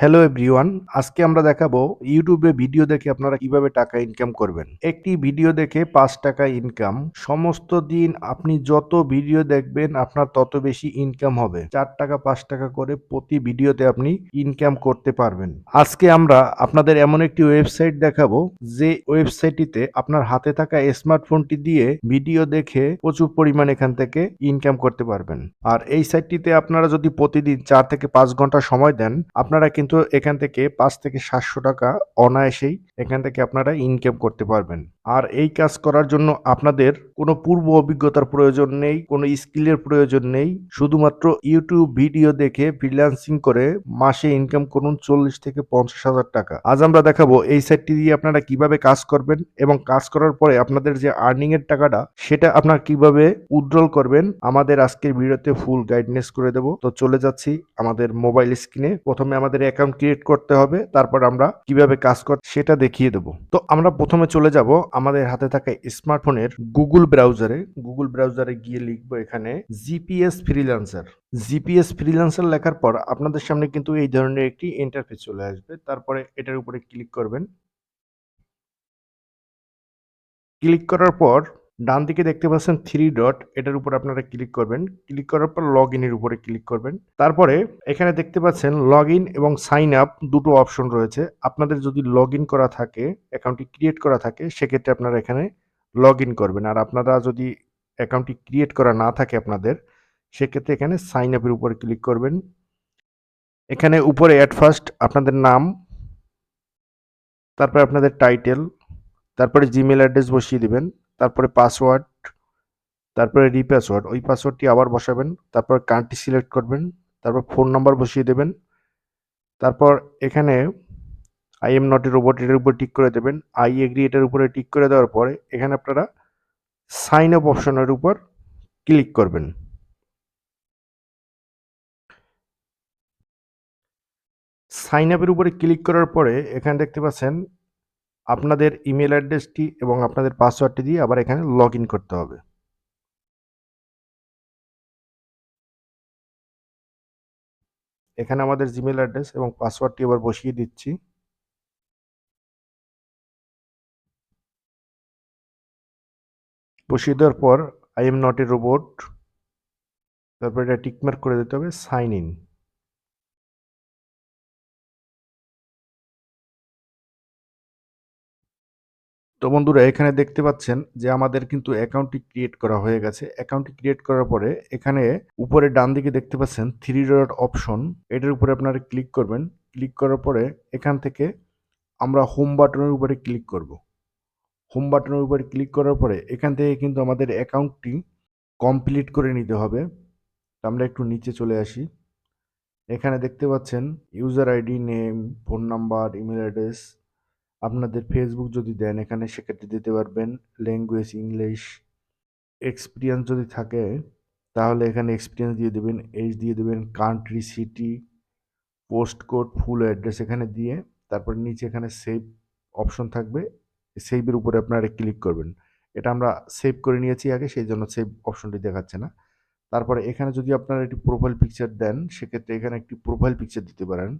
Hello everyone, আজকে আমরা দেখাবো ইউটিউবে ভিডিও দেখে আপনারা কিভাবে টাকা ইনকাম করবেন। একটি ভিডিও দেখে ৫ টাকা ইনকাম। সমস্ত দিন আপনি যত ভিডিও দেখবেন আপনার তত বেশি ইনকাম হবে। ৪ টাকা ৫ টাকা করে প্রতি ভিডিওতে আপনি ইনকাম করতে পারবেন। আজকে আমরা আপনাদের এমন একটি ওয়েবসাইট দেখাবো যে ওয়েবসাইটটিতে আপনার হাতে থাকা স্মার্টফোনটি দিয়ে ভিডিও দেখে প্রচুর পরিমাণ এখান থেকে ইনকাম করতে পারবেন। আর এই সাইটটিতে আপনারা যদি প্রতিদিন ৪ থেকে ৫ ঘন্টা সময় দেন, আপনারা কিন্তু এখান থেকে ৫ থেকে ৭০০ টাকা অনায়াসেই এখান থেকে আপনারা ইনকাম করতে পারবেন। আর এই কাজ করার জন্য আপনাদের কোনো পূর্ব অভিজ্ঞতার প্রয়োজন নেই, কোনো স্কিলের প্রয়োজন নেই। শুধুমাত্র ইউটিউব ভিডিও দেখে ফ্রিল্যান্সিং করে মাসে ইনকাম করুন ৪০ থেকে ৫০,০০০ টাকা। আজ আমরা দেখাবো এই সাইটটি দিয়ে আপনারা কিভাবে কাজ করবেন এবং কাজ করার পরে আপনাদের যে আর্নিং এর টাকাটা সেটা আপনারা কিভাবে উইথড্রল করবেন আমাদের আজকের ভিডিওতে ফুল গাইডনেস করে দেব। তো চলে যাচ্ছি আমাদের মোবাইল স্ক্রিনে। প্রথমে আমাদের অ্যাকাউন্ট ক্রিয়েট করতে হবে, তারপর আমরা কিভাবে কাজ করতে সেটা দেখিয়ে দেব। তো আমরা প্রথমে চলে যাব আমাদের হাতে থাকা স্মার্টফোনের গুগল ব্রাউজারে গিয়ে লিখবো এখানে জিপিএস ফ্রিল্যান্সার। জিপিএস ফ্রিল্যান্সার লেখার পর আপনাদের সামনে কিন্তু এই ধরনের একটি ইন্টারফেস চলে আসবে। তারপরে এটার উপরে ক্লিক করবেন। ক্লিক করার পর ডান দিকে দেখতে পাচ্ছেন 3 ডট, এটার উপর আপনারা ক্লিক করবেন। ক্লিক করার পর লগ ইনের উপরে ক্লিক করবেন। তারপরে এখানে দেখতে পাচ্ছেন লগ ইন এবং সাইন আপ দুটো অপশন রয়েছে। আপনাদের যদি লগ ইন করা থাকে, অ্যাকাউন্টটি ক্রিয়েট করা থাকে, সেক্ষেত্রে আপনারা এখানে লগ ইন করবেন। আর আপনারা যদি অ্যাকাউন্টটি ক্রিয়েট করা না থাকে আপনাদের, সেক্ষেত্রে এখানে সাইন আপের উপরে ক্লিক করবেন। এখানে উপরে অ্যাট ফার্স্ট আপনাদের নাম, তারপরে আপনাদের টাইটেল, তারপরে জিমেল অ্যাড্রেস বসিয়ে দিবেন, তারপরে পাসওয়ার্ড, তারপরে রিপাসওয়ার্ড, ওই পাসওয়ার্ডটি আবার বসাবেন, তারপর কান্ট্রি সিলেক্ট করবেন, তারপর ফোন নাম্বার বসিয়ে দেবেন, তারপর এখানে I am not a robot এটার উপর টিক করে দেবেন, আই এগ্রি এটার উপরে টিক করে দেওয়ার পরে এখানে আপনারা সাইন আপ অপশনের উপর ক্লিক করবেন। সাইন আপের উপরে ক্লিক করার পরে এখানে দেখতে পাচ্ছেন আপনাদের ইমেল অ্যাড্রেসটি এবং আপনাদের পাসওয়ার্ডটি দিয়ে আবার এখানে লগ ইন করতে হবে। এখানে আমাদের জিমেল অ্যাড্রেস এবং পাসওয়ার্ডটি আবার বসিয়ে দিচ্ছি। বসিয়ে দেওয়ার পর I am not a robot, তারপর এটা টিকমার্ক করে দিতে হবে সাইন ইন। তো বন্ধুরা এখানে দেখতে পাচ্ছেন যে আমাদের কিন্তু অ্যাকাউন্টটি ক্রিয়েট করা হয়ে গেছে। অ্যাকাউন্টটি ক্রিয়েট করার পরে এখানে উপরে ডান দিকে দেখতে পাচ্ছেন 3 ডট অপশন, এটার উপরে আপনারা ক্লিক করবেন। ক্লিক করার পরে এখান থেকে আমরা হোম বাটনের উপরে ক্লিক করব। হোম বাটনের উপরে ক্লিক করার পরে এখান থেকে কিন্তু আমাদের অ্যাকাউন্টটি কমপ্লিট করে নিতে হবে। তো আমরা একটু নিচে চলে আসি। এখানে দেখতে পাচ্ছেন user ID, name, phone number, email address, আপনাদের ফেসবুক যদি দেন এখানে সেক্ষেত্রে দিতে পারবেন, ল্যাঙ্গুয়েজ ইংলিশ, এক্সপিরিয়েন্স যদি থাকে তাহলে এখানে এক্সপিরিয়েন্স দিয়ে দেবেন, এজ দিয়ে দেবেন, country, city, post code, full address এখানে দিয়ে তারপর নিচে এখানে সেভ অপশন থাকবে, সেভের উপরে আপনারা ক্লিক করবেন। এটা আমরা সেভ করে নিয়েছি আগে, সেই জন্য সেভ অপশনটি দেখাচ্ছে না। তারপরে এখানে যদি আপনারা একটি প্রোফাইল পিকচার দেন সেক্ষেত্রে এখানে একটি প্রোফাইল পিকচার দিতে পারেন।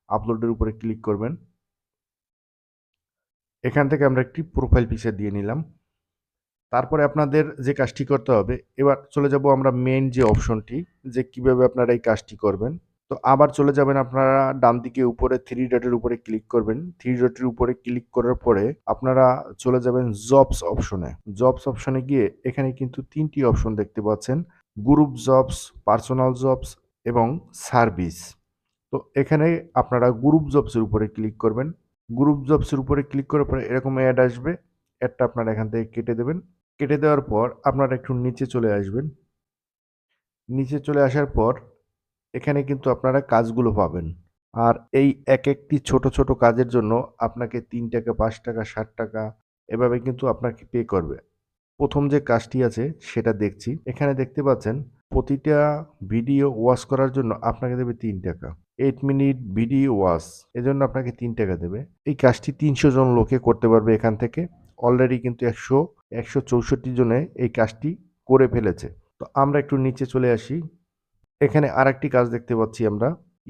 আপলোডের উপরে ক্লিক করবেন। এখান থেকে আমরা একটি প্রোফাইল পিকচার দিয়ে নিলাম। তারপরে আপনাদের যে কাজটি করতে হবে, এবার চলে যাব আমরা মেইন যে অপশনটি, যে কিভাবে আপনারা এই কাজটি করবেন। তো আবার চলে যাবেন আপনারা ডান দিকে উপরে 3 ডটের উপরে ক্লিক করবেন। 3 ডটের উপরে ক্লিক করার পরে আপনারা চলে যাবেন জবস অপশনে। জবস অপশনে গিয়ে এখানে কিন্তু 3টি অপশন দেখতে পাচ্ছেন, গ্রুপ জবস, পার্সোনাল জবস এবং সার্ভিস। তো এখানে আপনারা গ্রুপ জবসের উপরে ক্লিক করবেন। গ্রুপ জবসের উপরে ক্লিক করার পরে এরকম অ্যাড আসবে। অ্যাডটা আপনারা এখান থেকে কেটে দেবেন। কেটে দেওয়ার পর আপনারা একটু নিচে চলে আসবেন। নিচে চলে আসার পর এখানে কিন্তু আপনারা কাজগুলো পাবেন। আর এই এক একটি ছোট ছোট কাজের জন্য আপনাকে ৩ টাকা, ৫ টাকা, ৬০ টাকা এভাবে কিন্তু আপনাকে পে করবে। প্রথম যে কাজটি আছে সেটা দেখছি। এখানে দেখতে পাচ্ছেন প্রতিটা ভিডিও ওয়াচ করার জন্য আপনাকে দেবে ৩ টাকা। 8 মিনিট ভিডিও ওয়াচ, এজন্য আপনাকে ৩ টাকা দেবে। এই কাজটি ৩০০ জন লোকে করতে পারবে এখান থেকে। অলরেডি কিন্তু ১৬৪ জনে এই কাজটি করে ফেলেছে। তো আমরা একটু নিচে চলে আসি। এখানে আরেকটি কাজ দেখতে পাচ্ছি আমরা।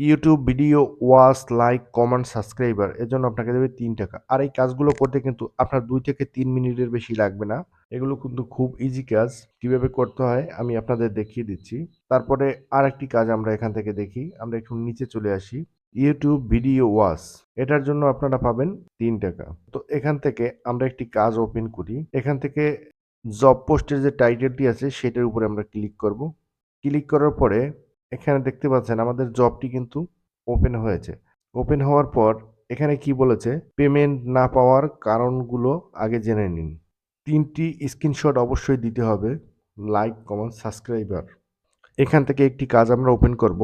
YouTube video watch, like, comment, subscriber এর জন্য আপনাকে দেবে ৳৩। আর এই কাজগুলো করতে কিন্তু আপনার ২ থেকে ৩ মিনিটের বেশি লাগবে না। এগুলো কিন্তু খুব ইজি কাজ। কিভাবে করতে হয় আমি আপনাদের দেখিয়ে দিচ্ছি। তারপরে আরেকটি কাজ আমরা এখান থেকে দেখি। আমরা একটু নিচে চলে আসি। ইউটিউব ভিডিও ওয়াচ এটার জন্য আপনারা পাবেন ৳৩। তো এখান থেকে আমরা একটি কাজ ওপেন করি। এখান থেকে জব পোস্টের যে টাইটেলটি আছে সেটার উপরে আমরা ক্লিক করব। ক্লিক করার পরে এখানে দেখতে পাচ্ছেন আমাদের জবটি কিন্তু ওপেন হয়েছে। ওপেন হওয়ার পর এখানে কি বলেছে? পেমেন্ট না পাওয়ার কারণগুলো আগে জেনে নিন। ৩টি স্ক্রিনশট অবশ্যই দিতে হবে। Like, comment, subscriber. এখান থেকে একটি কাজ আমরা ওপেন করব।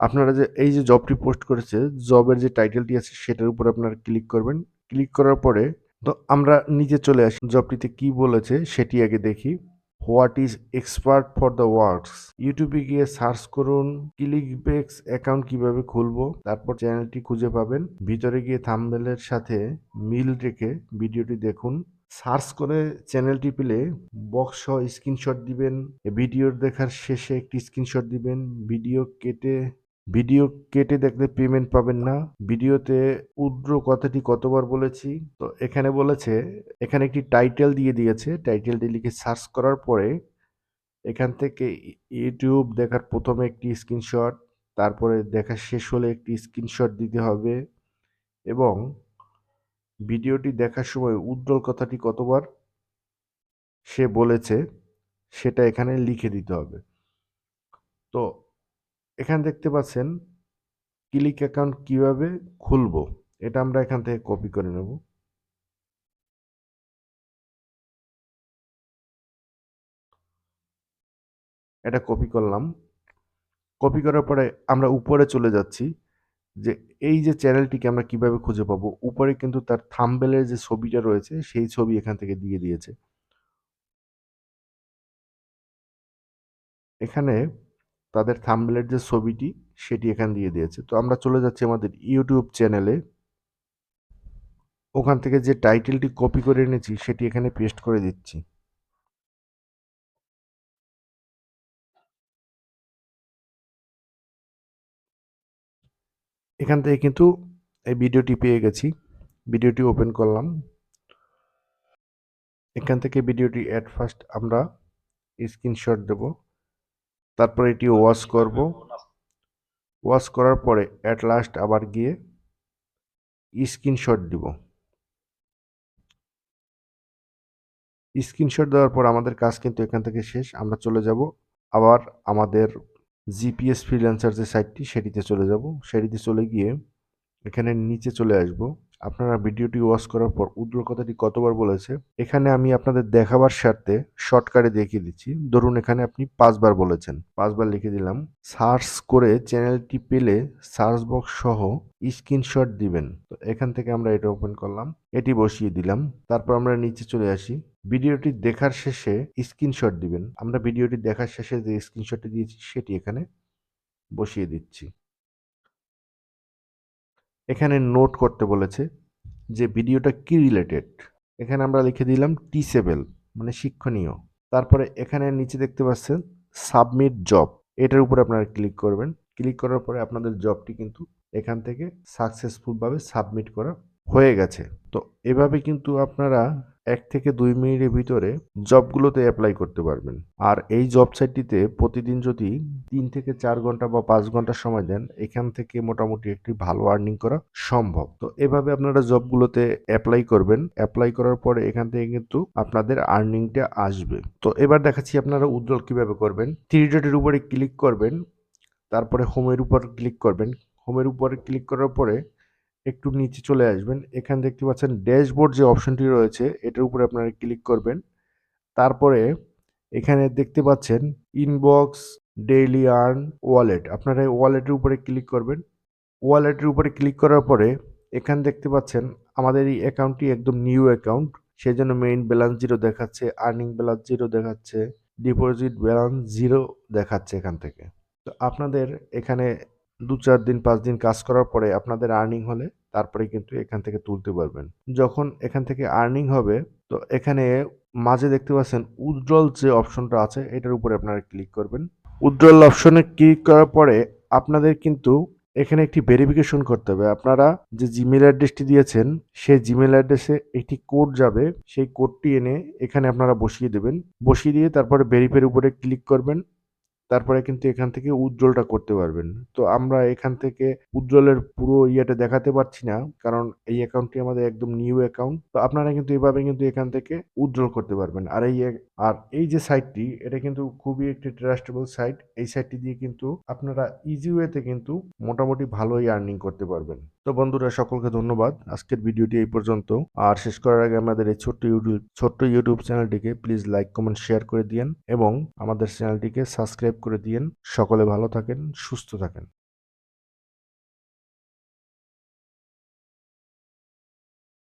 আপনারা যে এই যে জবটি পোস্ট করেছে, জবের যে টাইটেলটি আছে সেটার উপর আপনারা ক্লিক করবেন। ক্লিক করার পরে তো আমরা নিচে চলে আসি। জবটিতে কি বলেছে সেটি আগে দেখি। What is expert for the works. ইউটিউবে গিয়ে সার্চ করুন ক্লিকবেক্স অ্যাকাউন্ট কিভাবে খুলবো। তারপর চ্যানেলটি খুঁজে পাবেন। ভিতরে গিয়ে থাম্বনেলের সাথে মিল রেখে ভিডিওটি দেখুন। সার্চ করে চ্যানেলটি পেলে বক্স সহ স্ক্রিনশট দিবেন। ভিডিও দেখার শেষে একটি স্ক্রিনশট দিবেন। ভিডিও কেটে দেখলে পেমেন্ট পাবেন না। ভিডিওতে উড্র কথাটি কতবার বলেছি। তো এখানে বলেছে, এখানে একটি টাইটেল দিয়ে দিয়েছে। টাইটেলটি লিখে সার্চ করার পরে এখান থেকে ইউটিউব দেখার প্রথমে একটি স্ক্রিনশট, তারপরে দেখা শেষ হলে একটি স্ক্রিনশট দিতে হবে এবং ভিডিওটি দেখার সময় উজ্জ্বল কথাটি কতবার সে বলেছে সেটা এখানে লিখে দিতে হবে। তো এখানে দেখতে পাচ্ছেন ক্লিক অ্যাকাউন্ট কিভাবে খুলবো, এটা আমরা এখান থেকে কপি করে নেব। এটা কপি করলাম। কপি করার পরে আমরা উপরে চলে যাচ্ছি যে এই যে চ্যানেলটিকে আমরা কিভাবে খুঁজে পাবো। উপরে কিন্তু তার থাম্বনেলের যে ছবিটা রয়েছে সেই ছবি এখান থেকে দিয়ে দিয়েছে। এখানে তাদের থাম্বনেলের যে ছবিটি সেটি এখানে দিয়ে দিয়েছে। তো আমরা চলে যাচ্ছি আমাদের ইউটিউব চ্যানেলে। ওখান থেকে যে টাইটেলটি কপি করে এনেছি সেটি এখানে পেস্ট করে দিচ্ছি। এখান থেকে কিন্তু এই ভিডিওটি পেয়ে গেছি। ভিডিওটি ওপেন করলাম। এখান থেকে ভিডিওটি এট ফার্স্ট আমরা স্ক্রিনশট দেব। তারপর এটি ওয়াচ করব। ওয়াচ করার পরে এট লাস্ট আবার গিয়ে স্ক্রিনশট দিব। স্ক্রিনশট দেওয়ার পর আমাদের কাজ কিন্তু এখান থেকে শেষ। আমরা চলে যাব আবার আমাদের জিপিএস ফ্রিল্যান্সার যে সাইটটি সেটিতে চলে যাব। সেটিতে চলে গিয়ে এখানে নিচে চলে আসব। আপনারা ভিডিওটি ওয়াচ করার পর উজ্জ্বল কথাটি কতবার বলেছে এখানে আমি আপনাদের দেখাবার স্বার্থে শর্টকাটে দেখিয়ে দিচ্ছি। ধরুন এখানে আপনি ৫ বার বলেছেন। ৫ বার লিখে দিলাম। সার্চ করে চ্যানেলটি পেলে সার্চ বক্স সহ স্ক্রিনশট দিবেন। তো এখান থেকে আমরা এটা ওপেন করলাম। এটি বসিয়ে দিলাম। তারপর আমরা নিচে চলে আসি। ভিডিওটি দেখার শেষে স্ক্রিনশট দিবেন। আমরা ভিডিওটি দেখার শেষে যে স্ক্রিনশটটি দিয়েছি সেটি এখানে বসিয়ে দিচ্ছি। এখানে নোট করতে বলেছে যে ভিডিওটা কি রিলেটেড। এখানে আমরা লিখে দিলাম টিচেবল মানে শিক্ষণীয়। তারপরে এখানে নিচে দেখতে পাচ্ছেন সাবমিট জব, এটার উপরে আপনারা ক্লিক করবেন। ক্লিক করার পরে আপনাদের জবটি কিন্তু এখান থেকে সাকসেসফুলভাবে সাবমিট করা হয়ে গেছে। তো এভাবে কিন্তু আপনারা ১ থেকে ২ মিনিটের ভিতরে জবগুলোতে এপ্লাই করতে পারবেন। আর এই জব সাইটটিতে প্রতিদিন যদি ৩ থেকে ৪ ঘন্টা বা ৫ ঘন্টা সময় দেন, এখান থেকে মোটামুটি একটি ভালো আর্নিং করা সম্ভব। তো এভাবে আপনারা জবগুলোতে এপ্লাই করবেন। এপ্লাই করার পরে এখান থেকে কিন্তু আপনাদের আর্নিংটা আসবে। তো এবার দেখাচ্ছি আপনারা উইথড্রল কিভাবে করবেন। থ্রি ডটের উপরে ক্লিক করবেন, তারপরে হোমের উপর ক্লিক করবেন। হোমের উপরে ক্লিক করার পরে একটু নিচে চলে আসবেন। এখানে দেখতে পাচ্ছেন ড্যাশবোর্ড যে অপশনটি রয়েছে এটার উপরে আপনারা ক্লিক করবেন। তারপরে এখানে দেখতে পাচ্ছেন ইনবক্স, ডেইলি আর্ন, ওয়ালেট। আপনারা এই ওয়ালেটের উপরে ক্লিক করবেন। ওয়ালেটের উপরে ক্লিক করার পরে এখানে দেখতে পাচ্ছেন আমাদের এই অ্যাকাউন্টটি একদম নিউ অ্যাকাউন্ট। সেজন্য মেইন ব্যালেন্স 0 দেখাচ্ছে, আর্নিং ব্যালেন্স 0 দেখাচ্ছে, ডিপোজিট ব্যালেন্স 0 দেখাচ্ছে এখান থেকে। তো আপনাদের এখানে ২-৪ দিন ৫ দিন কাজ করার পরে আপনাদের আর্নিং হলে তারপরে কিন্তু এখান থেকে তুলতে পারবেন। যখন এখান থেকে আর্নিং হবে তো এখানে মাঝে দেখতে পাচ্ছেন উইথড্রল যে অপশনটা আছে এটার উপরে আপনারা ক্লিক করবেন। উজ্জ্বল অপশনে ক্লিক করার পরে আপনাদের কিন্তু এখানে একটি ভেরিফিকেশন করতে হবে। আপনারা যে জিমেইল অ্যাড্রেসটি দিয়েছেন সেই জিমেইল অ্যাড্রেসে একটি কোড যাবে। সেই কোডটি এনে এখানে আপনারা বসিয়ে দেবেন। বসিয়ে দিয়ে তারপরে ভেরিফাইয়ের উপরে ক্লিক করবেন। তারপরে কিন্তু এখান থেকে উজ্জ্বলটা করতে পারবেন। তো আমরা এখান থেকে উজ্জ্বলের পুরো ইয়েটা দেখাতে পারছি না। কারণ এই অ্যাকাউন্টটি আমাদের একদম নিউ অ্যাকাউন্ট। তো আপনারা কিন্তু এভাবে কিন্তু এখান থেকে উজ্জ্বল করতে পারবেন। আর এই যে সাইটটি এটা কিন্তু খুবই একটি ট্রাস্টেবল সাইট। এই সাইটটি দিয়ে কিন্তু আপনারা ইজি ওয়েতে কিন্তু মোটামুটি ভালোই আর্নিং করতে পারবেন। তো বন্ধুরা সকলকে ধন্যবাদ। আজকের ভিডিওটি এই পর্যন্ত। আর শেষ করার আগে আমাদের এই ছোট্ট ইউটিউব চ্যানেলটিকে প্লিজ লাইক, কমেন্ট, শেয়ার করে দিয়েন এবং আমাদের চ্যানেলটিকে সাবস্ক্রাইব করে দিয়েন। সকলে ভালো থাকেন, সুস্থ থাকেন।